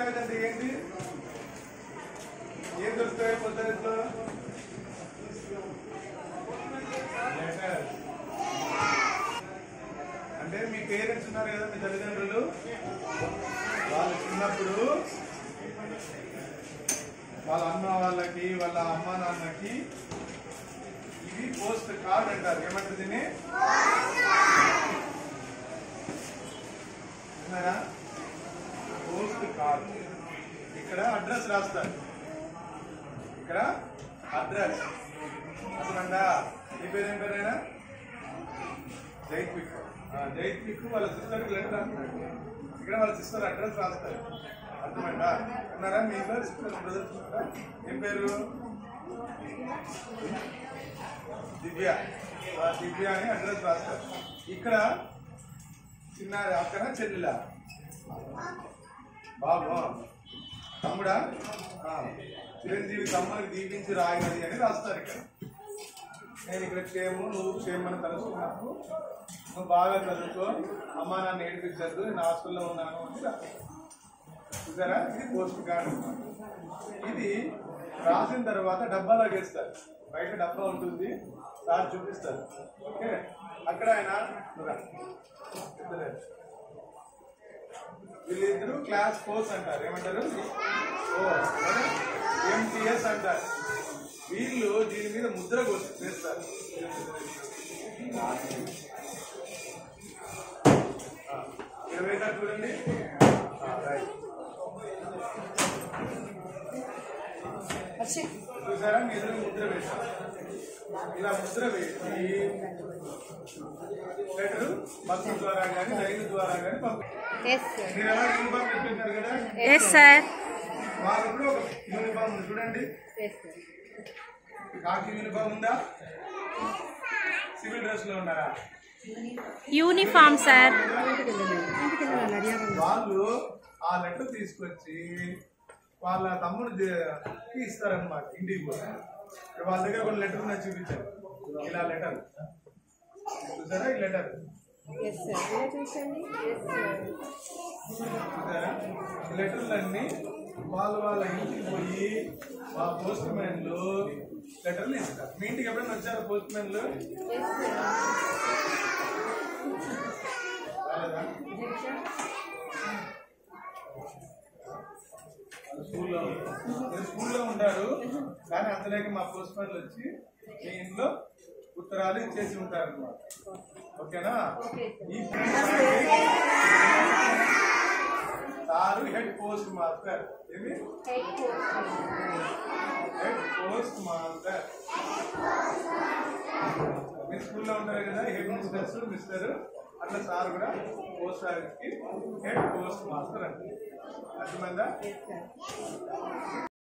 కాగితం అంటే ఏంటి? ఏం దొరుకుతాయి పొద్దుట్లో? అంటే మీ పేరెంట్స్ ఉన్నారు కదా, మీ తల్లిదండ్రులు, వాళ్ళు చిన్నప్పుడు వాళ్ళ అమ్మ వాళ్ళకి వాళ్ళ అమ్మ నాన్నకి ఇది పోస్ట్ కార్డ్ అంటారు. ఏమంటారు దీన్ని? Post card. ఇక్కడ అడ్రస్ రాస్తారు. ఇక్కడ అడ్రస్ అసలు ఈ పేరు ఏం పేరైనా జైత్విక్. జైత్విక్ వాళ్ళ సిస్టర్కి లెటర్ రాస్తారు. ఇక్కడ వాళ్ళ సిస్టర్ అడ్రస్ రాస్తారు. అర్థమైందా? ఉన్నారా మీ ఇంట్లో సిస్టర్ బ్రదర్స్ ఉన్నారా? ఏం పేరు? దివ్య. దివ్య అని అడ్రస్ రాస్తారు. ఇక్కడ చిన్న అక్కన చెల్లెలా? బాబు తమ్ముడా? చిరంజీవి తమ్ముడికి దీపించి రాయినది అని రాస్తారు. ఇక్కడ నేను ఇక్కడ క్షేము, నువ్వు క్షేమని తలుచుకున్నప్పుడు నువ్వు బాగా చదువుకో, అమ్మా నాన్న ఏడిపించద్దు, నేను హాస్టల్లో ఉన్నాను అని రాస్తారు. చూసారా? ఇది పోస్ట్ కార్డ్. ఇది రాసిన తర్వాత డబ్బాలో వేస్తారు. బయట డబ్బా ఉంటుంది, సార్ చూపిస్తారు. ఓకే, అక్కడ ఆయన వీళ్ళిద్దరు క్లాస్ కోర్స్ అంటారు. ఏమంటారు? ఎంటీఎస్ అంటారు. వీళ్ళు దీని మీద ముద్ర వేస్తారు. చూడండి. చూసారా? మీ ఎదురు ముద్ర వేస్తారు. ఇలా ముద్ర వేసి లెటర్ బస్సు ద్వారా కానీ రైలు ద్వారా కానీ పంపిస్తారు. మీరు ఎలా యూనిఫామ్ పెట్టుకుంటారు కదా, వాళ్ళకు ఒక యూనిఫామ్ ఉంది. చూడండి, కాకి యూనిఫామ్ ఉందా? సివిల్ డ్రెస్ లో ఉన్నారా? Uniform sir. వాళ్ళు ఆ లెటర్ తీసుకొచ్చి వాళ్ళ తమ్ముడు ఇస్తారనమాట ఇంటికి కూడా. వాళ్ళ దగ్గర కొన్ని లెటర్ ఉన్నాయి, చూపించారు. ఇలా లెటర్ చూసారా? ఈ లెటర్ చూసారా? ఈ లెటర్లన్నీ వాళ్ళ ఇంటికి పోయి ఆ పోస్ట్ మ్యాన్లు లెటర్లు ఇస్తారు. మీ ఇంటికి ఎప్పుడైనా వచ్చారు పోస్ట్ మ్యాన్లు? స్కూల్లో ఉంటారు, కానీ అంతలేక మా పోస్ట్ మ్యాన్లు వచ్చి మీ ఇంట్లో ఉత్తరాలు ఇచ్చేసి ఉంటారు అన్నమాట. ఓకేనా? ఈ సారు హెడ్ పోస్ట్ మాస్టర్. ఏమి? Head post master. మీ స్కూల్లో ఉంటారు కదా హెడ్ మిస్టర్స్, మిస్టర్, అట్లా సార్ కూడా పోస్ట్ ఆఫీస్ కి హెడ్ పోస్ట్ మాస్టర్ అంటే. అర్థమైందా?